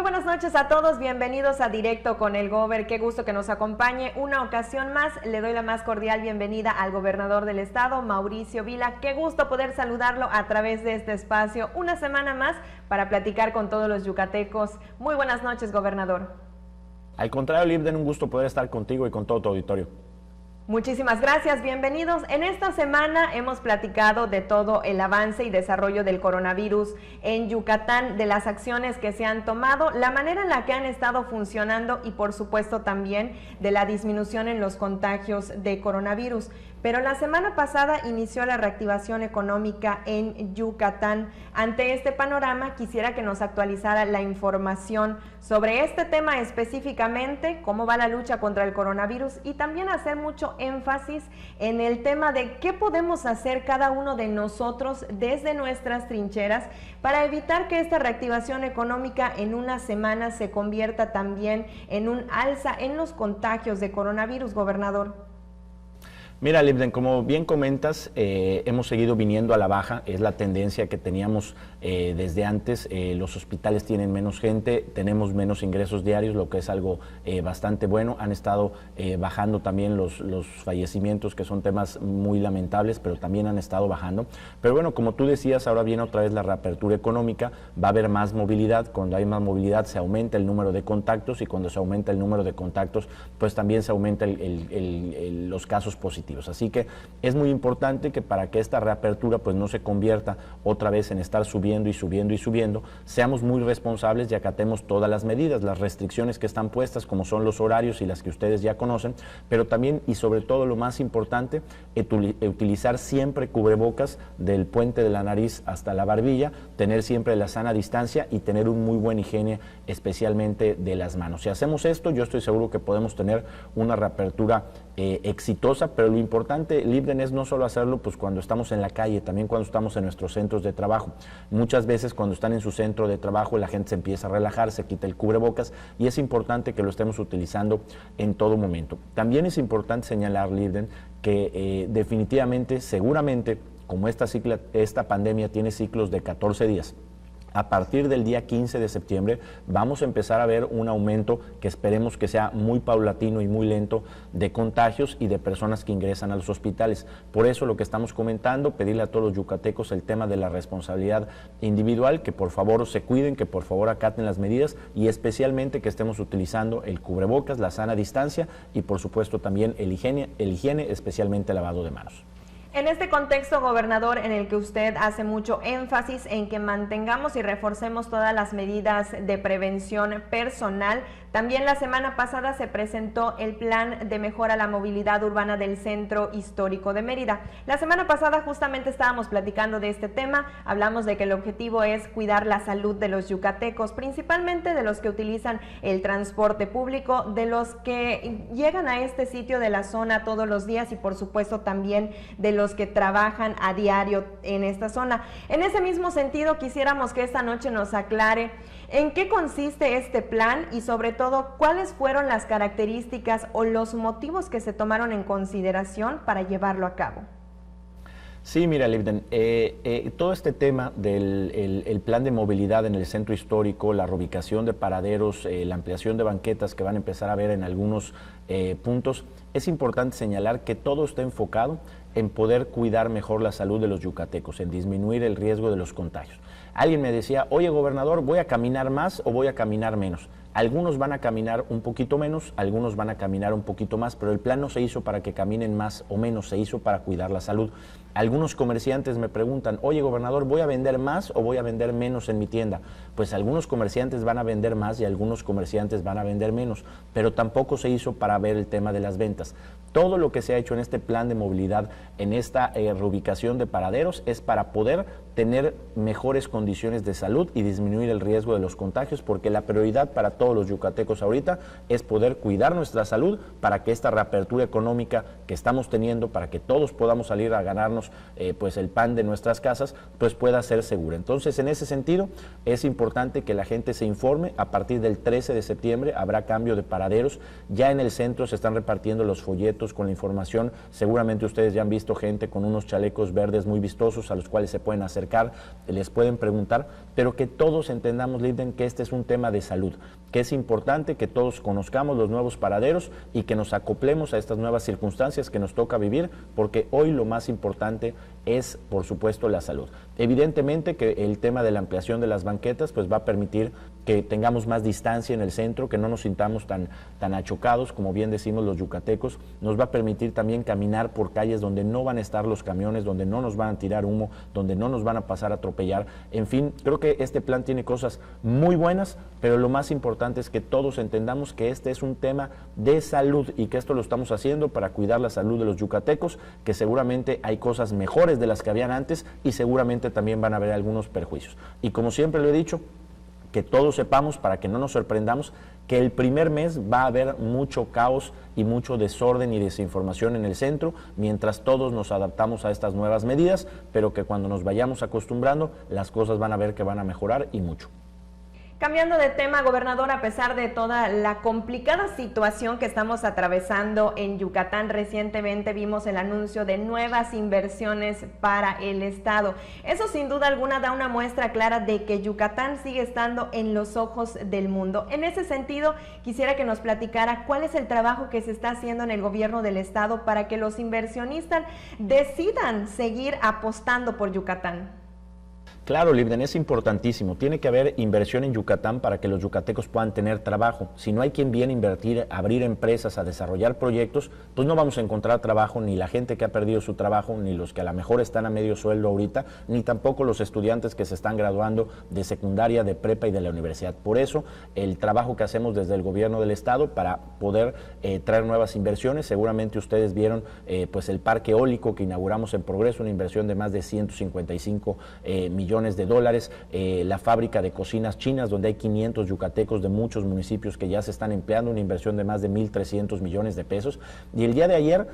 buenas noches a todos, bienvenidos a Directo con el Gober. Qué gusto que nos acompañe una ocasión más. Le doy la más cordial bienvenida al gobernador del estado, Mauricio Vila. Qué gusto poder saludarlo a través de este espacio una semana más para platicar con todos los yucatecos. Muy buenas noches, gobernador. Al contrario, Libden, un gusto poder estar contigo y con todo tu auditorio. Muchísimas gracias, bienvenidos. En esta semana hemos platicado de todo el avance y desarrollo del coronavirus en Yucatán, de las acciones que se han tomado, la manera en la que han estado funcionando y por supuesto también de la disminución en los contagios de coronavirus. Pero la semana pasada inició la reactivación económica en Yucatán. Ante este panorama, quisiera que nos actualizara la información sobre este tema específicamente, cómo va la lucha contra el coronavirus y también hacer mucho énfasis en el tema de qué podemos hacer cada uno de nosotros desde nuestras trincheras para evitar que esta reactivación económica en una semana se convierta también en un alza en los contagios de coronavirus, gobernador. Mira, Libden, como bien comentas, hemos seguido viniendo a la baja, es la tendencia que teníamos desde antes. Los hospitales tienen menos gente, tenemos menos ingresos diarios, lo que es algo bastante bueno. Han estado bajando también los fallecimientos, que son temas muy lamentables, pero también han estado bajando. Pero bueno, como tú decías, ahora viene otra vez la reapertura económica, va a haber más movilidad. Cuando hay más movilidad se aumenta el número de contactos y cuando se aumenta el número de contactos, pues también se aumenta los casos positivos. Así que es muy importante que para que esta reapertura pues no se convierta otra vez en estar subiendo y subiendo y subiendo, seamos muy responsables y acatemos todas las medidas, las restricciones que están puestas, como son los horarios y las que ustedes ya conocen, pero también y sobre todo lo más importante, utilizar siempre cubrebocas del puente de la nariz hasta la barbilla, tener siempre la sana distancia y tener un muy buen higiene, especialmente de las manos. Si hacemos esto, yo estoy seguro que podemos tener una reapertura exitosa, pero lo importante, Libden, es no solo hacerlo pues cuando estamos en la calle, también cuando estamos en nuestros centros de trabajo. Muchas veces cuando están en su centro de trabajo la gente se empieza a relajar, se quita el cubrebocas y es importante que lo estemos utilizando en todo momento. También es importante señalar, Libden, que definitivamente, seguramente, como esta pandemia tiene ciclos de 14 días, a partir del día 15 de septiembre vamos a empezar a ver un aumento que esperemos que sea muy paulatino y muy lento de contagios y de personas que ingresan a los hospitales. Por eso lo que estamos comentando, pedirle a todos los yucatecos el tema de la responsabilidad individual, que por favor se cuiden, que por favor acaten las medidas y especialmente que estemos utilizando el cubrebocas, la sana distancia y por supuesto también el higiene, especialmente el lavado de manos. En este contexto, gobernador, en el que usted hace mucho énfasis en que mantengamos y reforcemos todas las medidas de prevención personal, también la semana pasada se presentó el plan de mejora a la movilidad urbana del Centro Histórico de Mérida. La semana pasada justamente estábamos platicando de este tema, hablamos de que el objetivo es cuidar la salud de los yucatecos, principalmente de los que utilizan el transporte público, de los que llegan a este sitio de la zona todos los días y por supuesto también de los que trabajan a diario en esta zona. En ese mismo sentido, quisiéramos que esta noche nos aclare en qué consiste este plan y sobre todo cuáles fueron las características o los motivos que se tomaron en consideración para llevarlo a cabo. Sí, mira, Libden, todo este tema del el plan de movilidad en el centro histórico, la reubicación de paraderos, la ampliación de banquetas que van a empezar a ver en algunos puntos, es importante señalar que todo está enfocado en poder cuidar mejor la salud de los yucatecos, en disminuir el riesgo de los contagios. Alguien me decía, oye gobernador, ¿voy a caminar más o voy a caminar menos? Algunos van a caminar un poquito menos, algunos van a caminar un poquito más, pero el plan no se hizo para que caminen más o menos, se hizo para cuidar la salud. Algunos comerciantes me preguntan, oye gobernador, ¿voy a vender más o voy a vender menos en mi tienda? Pues algunos comerciantes van a vender más y algunos comerciantes van a vender menos, pero tampoco se hizo para ver el tema de las ventas. Todo lo que se ha hecho en este plan de movilidad, en esta reubicación de paraderos, es para poder tener mejores condiciones de salud y disminuir el riesgo de los contagios, porque la prioridad para todos los yucatecos ahorita es poder cuidar nuestra salud para que esta reapertura económica que estamos teniendo, para que todos podamos salir a ganarnos pues el pan de nuestras casas, pues pueda ser segura. Entonces, en ese sentido, es importante que la gente se informe. A partir del 13 de septiembre habrá cambio de paraderos. Ya en el centro se están repartiendo los folletos con la información. Seguramente ustedes ya han visto gente con unos chalecos verdes muy vistosos a los cuales se pueden acercar acercar, les pueden preguntar, pero que todos entendamos, Libden, que este es un tema de salud, que es importante que todos conozcamos los nuevos paraderos y que nos acoplemos a estas nuevas circunstancias que nos toca vivir, porque hoy lo más importante es, por supuesto, la salud. Evidentemente que el tema de la ampliación de las banquetas pues va a permitir que tengamos más distancia en el centro, que no nos sintamos tan achocados, como bien decimos los yucatecos. Nos va a permitir también caminar por calles donde no van a estar los camiones, donde no nos van a tirar humo, donde no nos van a pasar a atropellar. En fin, creo que este plan tiene cosas muy buenas, pero lo más importante es que todos entendamos que este es un tema de salud y que esto lo estamos haciendo para cuidar la salud de los yucatecos, que seguramente hay cosas mejores de las que habían antes y seguramente también van a haber algunos perjuicios. Y como siempre lo he dicho, que todos sepamos, para que no nos sorprendamos, que el primer mes va a haber mucho caos y mucho desorden y desinformación en el centro, mientras todos nos adaptamos a estas nuevas medidas, pero que cuando nos vayamos acostumbrando, las cosas van a ver que van a mejorar y mucho. Cambiando de tema, gobernador, a pesar de toda la complicada situación que estamos atravesando en Yucatán, recientemente vimos el anuncio de nuevas inversiones para el estado. Eso sin duda alguna da una muestra clara de que Yucatán sigue estando en los ojos del mundo. En ese sentido, quisiera que nos platicara cuál es el trabajo que se está haciendo en el gobierno del estado para que los inversionistas decidan seguir apostando por Yucatán. Claro, Libden, es importantísimo. Tiene que haber inversión en Yucatán para que los yucatecos puedan tener trabajo. Si no hay quien viene a invertir, a abrir empresas, a desarrollar proyectos, pues no vamos a encontrar trabajo, ni la gente que ha perdido su trabajo, ni los que a lo mejor están a medio sueldo ahorita, ni tampoco los estudiantes que se están graduando de secundaria, de prepa y de la universidad. Por eso, el trabajo que hacemos desde el gobierno del estado para poder traer nuevas inversiones. Seguramente ustedes vieron pues el parque eólico que inauguramos en Progreso, una inversión de más de 155 millones de dólares, la fábrica de cocinas chinas, donde hay 500 yucatecos de muchos municipios que ya se están empleando, una inversión de más de 1.300 millones de pesos. Y el día de ayer,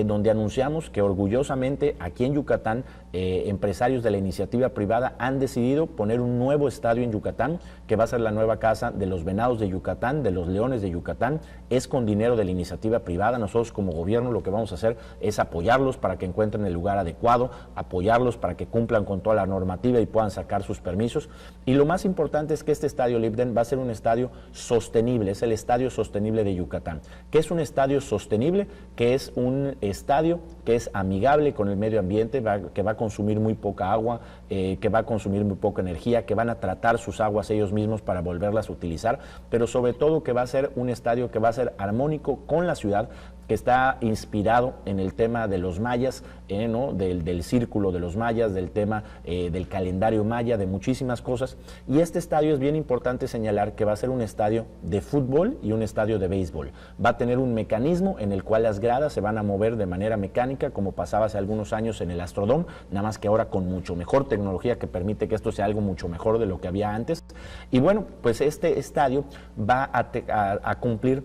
donde anunciamos que orgullosamente aquí en Yucatán, empresarios de la iniciativa privada han decidido poner un nuevo estadio en Yucatán, que va a ser la nueva casa de los Venados de Yucatán, de los Leones de Yucatán. Es con dinero de la iniciativa privada. Nosotros como gobierno lo que vamos a hacer es apoyarlos para que encuentren el lugar adecuado, apoyarlos para que cumplan con toda la normativa y puedan sacar sus permisos. Y lo más importante es que este estadio, Libden, va a ser un estadio sostenible, es el estadio sostenible de Yucatán. ¿Qué es un estadio sostenible? Que es un estadio que es amigable con el medio ambiente, que va a consumir muy poca agua, que va a consumir muy poca energía, que van a tratar sus aguas ellos mismos para volverlas a utilizar, pero sobre todo que va a ser un estadio que va a ser armónico con la ciudad, que está inspirado en el tema de los mayas, ¿no? del círculo de los mayas, del tema del calendario maya, de muchísimas cosas. Y este estadio es bien importante señalar que va a ser un estadio de fútbol y un estadio de béisbol. Va a tener un mecanismo en el cual las gradas se van a mover de manera mecánica, como pasaba hace algunos años en el Astrodome, nada más que ahora con mucho mejor tecnología que permite que esto sea algo mucho mejor de lo que había antes. Y bueno, pues este estadio va a cumplir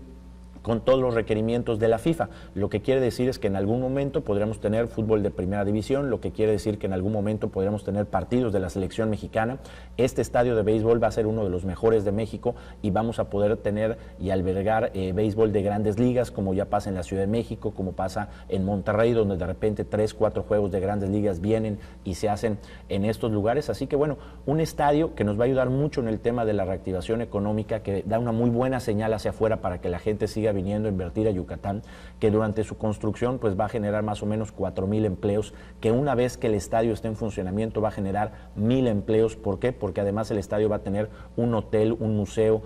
con todos los requerimientos de la FIFA. Lo que quiere decir es que en algún momento podremos tener fútbol de primera división, lo que quiere decir que en algún momento podremos tener partidos de la selección mexicana. Este estadio de béisbol va a ser uno de los mejores de México y vamos a poder tener y albergar béisbol de grandes ligas, como ya pasa en la Ciudad de México, como pasa en Monterrey, donde de repente 3, 4 juegos de grandes ligas vienen y se hacen en estos lugares. Así que bueno, un estadio que nos va a ayudar mucho en el tema de la reactivación económica, que da una muy buena señal hacia afuera para que la gente siga viniendo a invertir a Yucatán, que durante su construcción pues va a generar más o menos 4,000 empleos, que una vez que el estadio esté en funcionamiento va a generar 1,000 empleos. ¿Por qué? Porque además el estadio va a tener un hotel, un museo,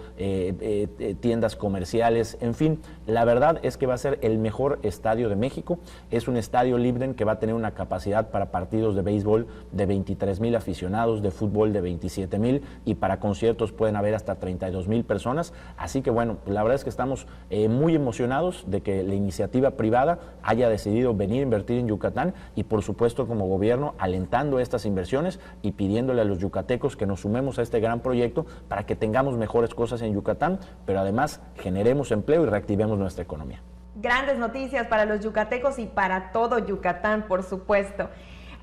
tiendas comerciales, en fin, la verdad es que va a ser el mejor estadio de México. Es un estadio Libden que va a tener una capacidad para partidos de béisbol de 23,000 aficionados, de fútbol de 27,000 y para conciertos pueden haber hasta 32,000 personas. Así que bueno, la verdad es que estamos muy emocionados de que la iniciativa privada haya decidido venir a invertir en Yucatán y por supuesto como gobierno alentando estas inversiones y pidiéndole a los yucatecos que nos sumemos a este gran proyecto para que tengamos mejores cosas en Yucatán, pero además generemos empleo y reactivemos nuestra economía. Grandes noticias para los yucatecos y para todo Yucatán, por supuesto.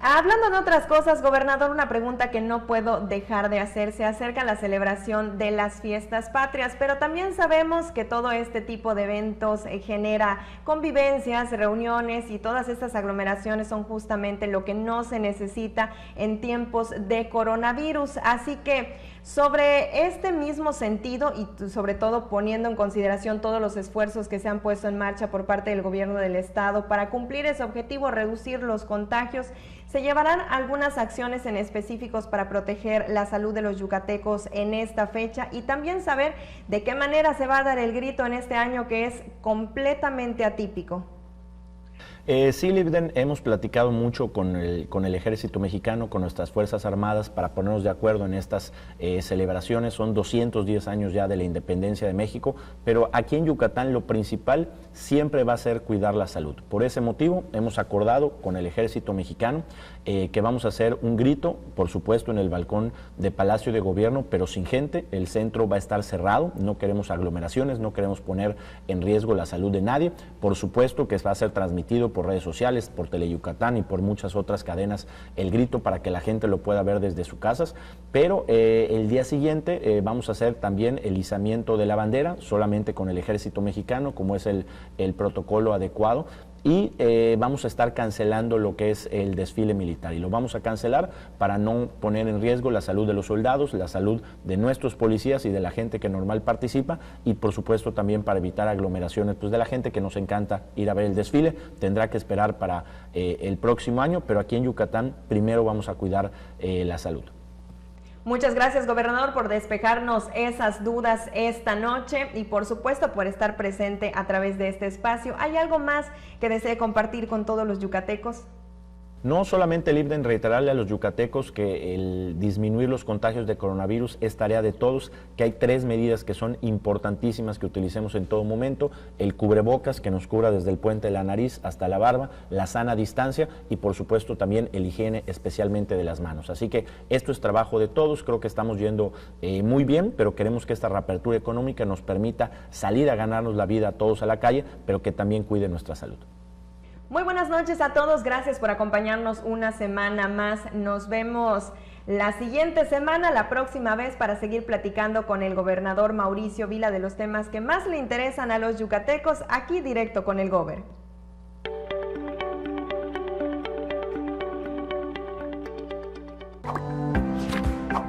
Hablando de otras cosas, gobernador, una pregunta que no puedo dejar de hacer. Se acerca la celebración de las fiestas patrias, pero también sabemos que todo este tipo de eventos genera convivencias, reuniones, y todas estas aglomeraciones son justamente lo que no se necesita en tiempos de coronavirus. Así que sobre este mismo sentido y sobre todo poniendo en consideración todos los esfuerzos que se han puesto en marcha por parte del gobierno del estado para cumplir ese objetivo, reducir los contagios, ¿se llevarán algunas acciones en específicos para proteger la salud de los yucatecos en esta fecha? Y también saber de qué manera se va a dar el grito en este año que es completamente atípico. Sí, Libden, hemos platicado mucho con el Ejército Mexicano, con nuestras Fuerzas Armadas para ponernos de acuerdo en estas celebraciones. Son 210 años ya de la independencia de México, pero aquí en Yucatán lo principal siempre va a ser cuidar la salud. Por ese motivo hemos acordado con el Ejército Mexicano que vamos a hacer un grito, por supuesto en el balcón de Palacio de Gobierno, pero sin gente. El centro va a estar cerrado, no queremos aglomeraciones, no queremos poner en riesgo la salud de nadie. Por supuesto que va a ser transmitido por redes sociales, por Teleyucatán y por muchas otras cadenas el grito para que la gente lo pueda ver desde sus casas, pero el día siguiente vamos a hacer también el izamiento de la bandera, solamente con el Ejército Mexicano, como es el protocolo adecuado. Y vamos a estar cancelando lo que es el desfile militar, y lo vamos a cancelar para no poner en riesgo la salud de los soldados, la salud de nuestros policías y de la gente que normal participa, y por supuesto también para evitar aglomeraciones pues de la gente que nos encanta ir a ver el desfile. Tendrá que esperar para el próximo año, pero aquí en Yucatán primero vamos a cuidar la salud. Muchas gracias, gobernador, por despejarnos esas dudas esta noche y por supuesto por estar presente a través de este espacio. ¿Hay algo más que desee compartir con todos los yucatecos? No solamente, Libden, reiterarle a los yucatecos que el disminuir los contagios de coronavirus es tarea de todos, que hay 3 medidas que son importantísimas que utilicemos en todo momento: el cubrebocas, que nos cubra desde el puente de la nariz hasta la barba, la sana distancia y por supuesto también el higiene, especialmente de las manos. Así que esto es trabajo de todos. Creo que estamos yendo muy bien, pero queremos que esta reapertura económica nos permita salir a ganarnos la vida a todos a la calle, pero que también cuide nuestra salud. Muy buenas noches a todos, gracias por acompañarnos una semana más. Nos vemos la siguiente semana, la próxima vez, para seguir platicando con el gobernador Mauricio Vila de los temas que más le interesan a los yucatecos, aquí directo con el Gober.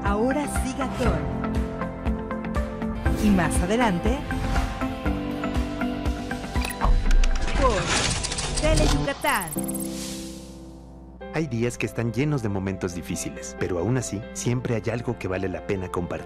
Ahora siga Gatón. Y más adelante, por Teleyucatán. Hay días que están llenos de momentos difíciles, pero aún así, siempre hay algo que vale la pena compartir.